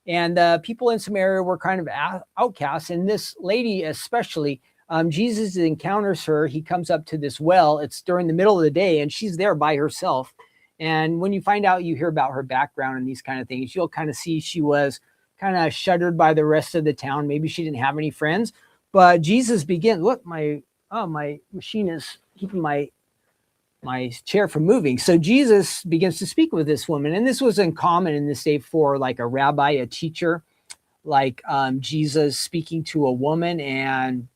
And people in Samaria were kind of outcasts. And this lady especially, Jesus encounters her. He comes up to this well. It's during the middle of the day, and she's there by herself. And when you find out, you hear about her background and these kind of things, you'll kind of see she was kind of shuttered by the rest of the town. Maybe she didn't have any friends. But Jesus begins, look, my machine is keeping my chair from moving. So Jesus begins to speak with this woman. And this was uncommon in this day for like a rabbi, a teacher, like Jesus speaking to a woman, and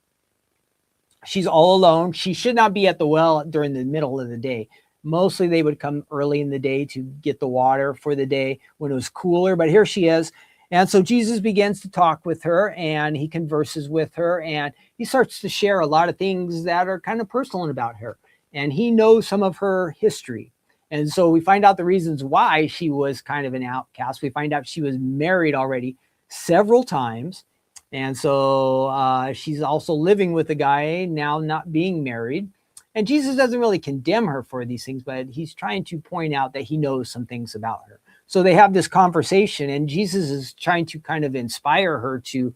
she's all alone. She should not be at the well during the middle of the day. Mostly they would come early in the day to get the water for the day when it was cooler. But here she is. And so Jesus begins to talk with her, and he converses with her, and he starts to share a lot of things that are kind of personal about her. And he knows some of her history. And so we find out the reasons why she was kind of an outcast. We find out she was married already several times. And so she's also living with a guy now not being married. And Jesus doesn't really condemn her for these things, but he's trying to point out that he knows some things about her. So they have this conversation, and Jesus is trying to kind of inspire her to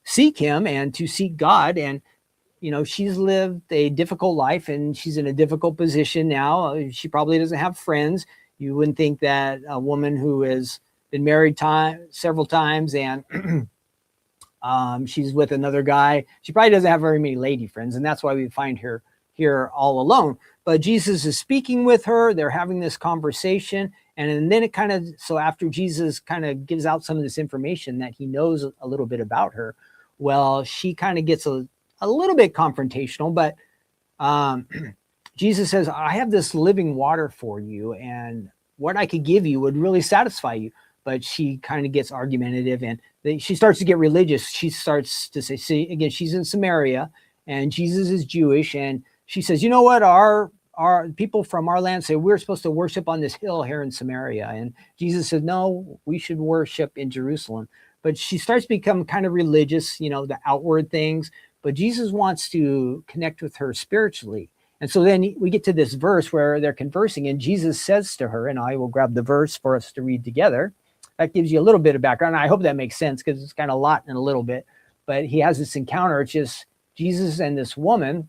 seek him and to seek God. And, you know, she's lived a difficult life, and she's in a difficult position now. She probably doesn't have friends. You wouldn't think that a woman who has been married several times and she's with another guy, she probably doesn't have very many lady friends, and that's why we find her here all alone. But Jesus is speaking with her. They're having this conversation, and then it kind of, so after Jesus kind of gives out some of this information that he knows a little bit about her, well, she kind of gets a little bit confrontational, but Jesus says, I have this living water for you, and what I could give you would really satisfy you. But she kind of gets argumentative, and she starts to get religious. She starts to say, see, again, she's in Samaria, and Jesus is Jewish. And she says, you know what? Our people from our land say we're supposed to worship on this hill here in Samaria. And Jesus said, no, we should worship in Jerusalem. But she starts to become kind of religious, you know, the outward things. But Jesus wants to connect with her spiritually. And so then we get to this verse where they're conversing, and Jesus says to her, and I will grab the verse for us to read together. That gives you a little bit of background. I hope that makes sense, because it's kind of a lot in a little bit. But he has this encounter. It's just Jesus and this woman.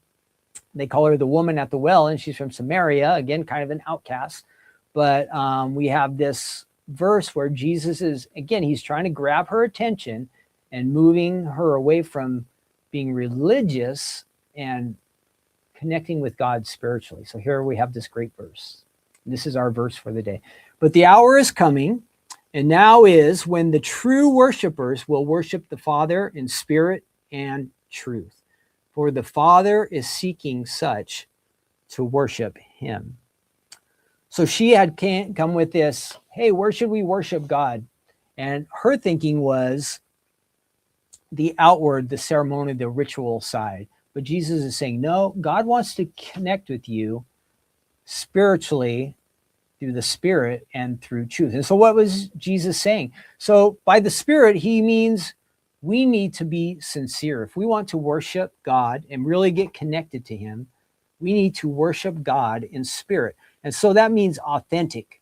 They call her the woman at the well, and she's from Samaria. Again, kind of an outcast. But we have this verse where Jesus is, again, he's trying to grab her attention and moving her away from being religious and connecting with God spiritually. So here we have this great verse. This is our verse for the day. But the hour is coming, and now is, when the true worshipers will worship the Father in spirit and truth. For the Father is seeking such to worship him. So she had come with this, hey, where should we worship God? And her thinking was the outward, the ceremony, the ritual side. But Jesus is saying, no, God wants to connect with you spiritually, through the Spirit and through truth. And so what was Jesus saying? So by the Spirit, he means we need to be sincere. If we want to worship God and really get connected to him, we need to worship God in spirit. And so that means authentic.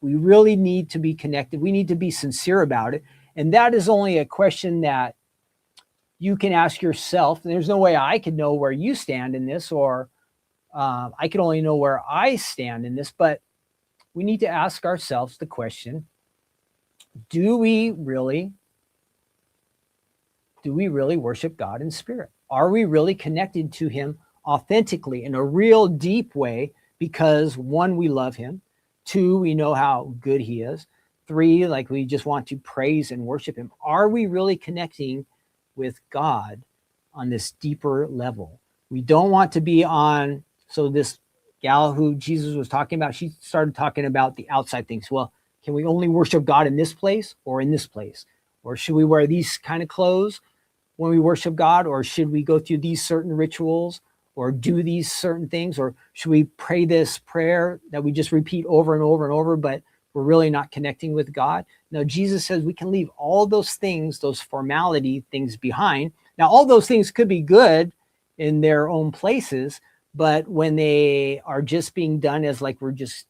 We really need to be connected. We need to be sincere about it. And that is only a question that you can ask yourself. There's no way I could know where you stand in this, or I can only know where I stand in this, but we need to ask ourselves the question, do we really worship God in spirit? Are we really connected to him authentically in a real deep way? Because one, we love him. Two, we know how good he is. Three, like we just want to praise and worship him. Are we really connecting with God on this deeper level? We don't want to be on, so this gal who Jesus was talking about, she started talking about the outside things. Well, can we only worship God in this place or in this place? Or should we wear these kind of clothes when we worship God? Or should we go through these certain rituals or do these certain things? Or should we pray this prayer that we just repeat over and over and over, but we're really not connecting with God? Now, Jesus says we can leave all those things, those formality things behind. Now, all those things could be good in their own places, but when they are just being done as like we're just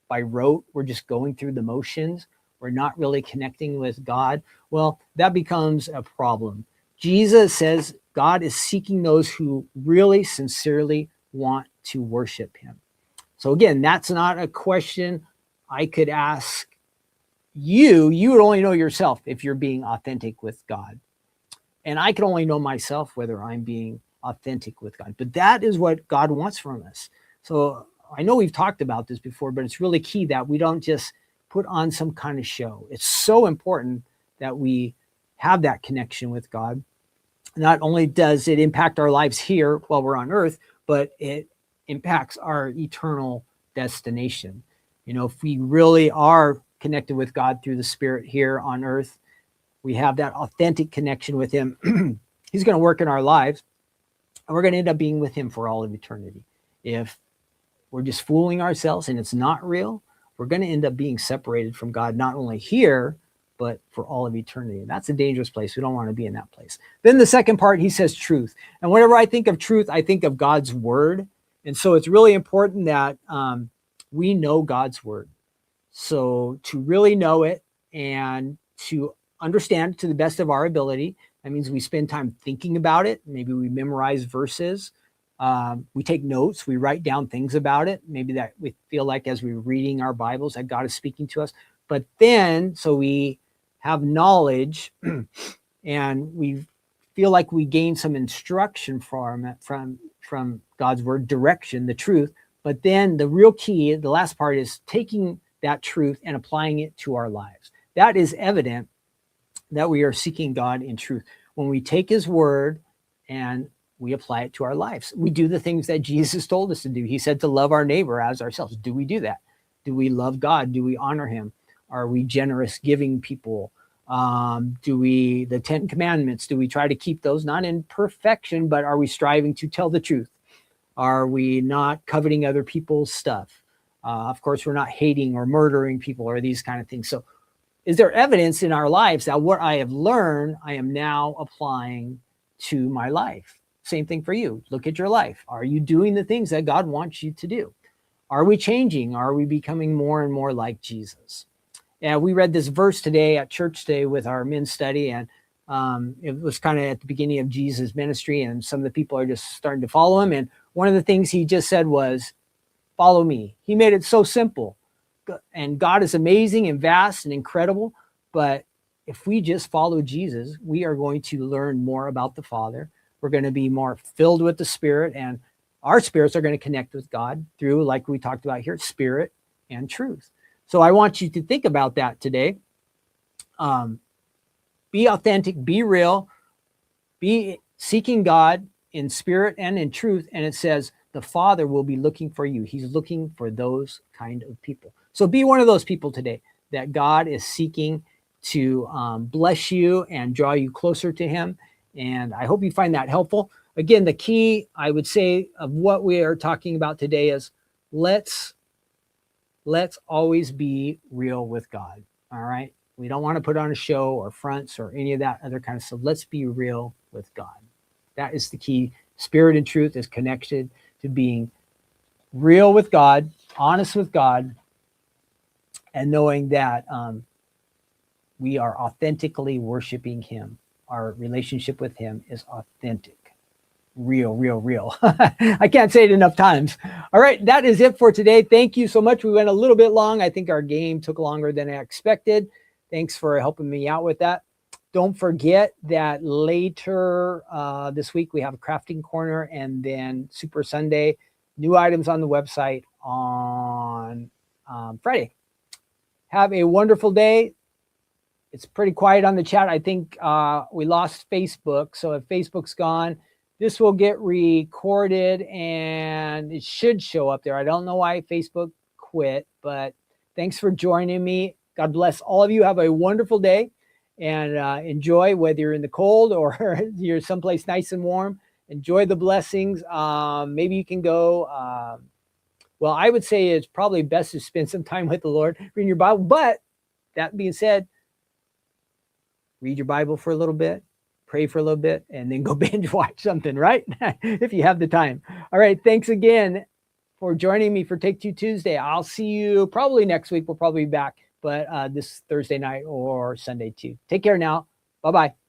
by rote, we're just going through the motions, we're not really connecting with God, well, that becomes a problem. Jesus says God is seeking those who really sincerely want to worship him. So again, that's not a question I could ask you. You would only know yourself if you're being authentic with God. And I can only know myself whether I'm being authentic with God. But that is what God wants from us. So I know we've talked about this before, but it's really key that we don't just put on some kind of show. It's so important that we have that connection with God. Not only does it impact our lives here while we're on earth, but it impacts our eternal destination. You know, if we really are connected with God through the Spirit here on earth, we have that authentic connection with him. He's going to work in our lives, and we're going to end up being with him for all of eternity. If we're just fooling ourselves and it's not real, we're going to end up being separated from God, not only here, but for all of eternity. And that's a dangerous place. We don't want to be in that place. Then the second part, he says truth. And whenever I think of truth, I think of God's word. And so it's really important that we know God's word. So to really know it and to understand it to the best of our ability, that means we spend time thinking about it. Maybe we memorize verses. We take notes. We write down things about it. Maybe that we feel like as we're reading our Bibles that God is speaking to us. But then, so we have knowledge and we feel like we gain some instruction from God's word, direction, the truth. But then the real key, the last part, is taking that truth and applying it to our lives. That is evident that we are seeking God in truth. When we take his word and we apply it to our lives, we do the things that Jesus told us to do. He said to love our neighbor as ourselves. Do we do that? Do we love God? Do we honor him? Are we generous, giving people? The 10 commandments, do we try to keep those? Not in perfection, but are we striving to tell the truth? Are we not coveting other people's stuff? Of course, we're not hating or murdering people or these kind of things. So is there evidence in our lives that what I have learned, I am now applying to my life? Same thing for you. Look at your life. Are you doing the things that God wants you to do? Are we changing? Are we becoming more and more like Jesus? And we read this verse today at church today with our men's study, and it was kind of at the beginning of Jesus' ministry, and some of the people are just starting to follow him. And one of the things he just said was, follow me. He made it so simple. And God is amazing and vast and incredible. But if we just follow Jesus, we are going to learn more about the Father. We're going to be more filled with the Spirit, and our spirits are going to connect with God through, like we talked about here, spirit and truth. So I want you to think about that today. Be authentic, be real, be seeking God in spirit and in truth. And it says the Father will be looking for you. He's looking for those kind of people. So be one of those people today that God is seeking to bless you and draw you closer to him. And I hope you find that helpful. Again, the key, I would say, of what we are talking about today is let's always be real with God. All right. We don't want to put on a show or fronts or any of that other kind of stuff. Let's be real with God. That is the key. Spirit and truth is connected to being real with God, honest with God, and knowing that we are authentically worshiping him. Our relationship with him is authentic. Real, real, real. I can't say it enough times. All right, that is it for today. Thank you so much. We went a little bit long. I think our game took longer than I expected. Thanks for helping me out with that. Don't forget that later this week we have a crafting corner, and then Super Sunday, new items on the website on Friday. Have a wonderful day. It's pretty quiet on the chat. I think we lost Facebook. So if Facebook's gone, this will get recorded and it should show up there. I don't know why Facebook quit, but thanks for joining me. God bless all of you. Have a wonderful day and enjoy, whether you're in the cold or you're someplace nice and warm. Enjoy the blessings. Maybe you can go. Well, I would say it's probably best to spend some time with the Lord, reading your Bible. But that being said, read your Bible for a little bit, pray for a little bit, and then go binge watch something, right? If you have the time. All right. Thanks again for joining me for Take Two Tuesday. I'll see you probably next week. We'll probably be back, but this Thursday night or Sunday too. Take care now. Bye-bye.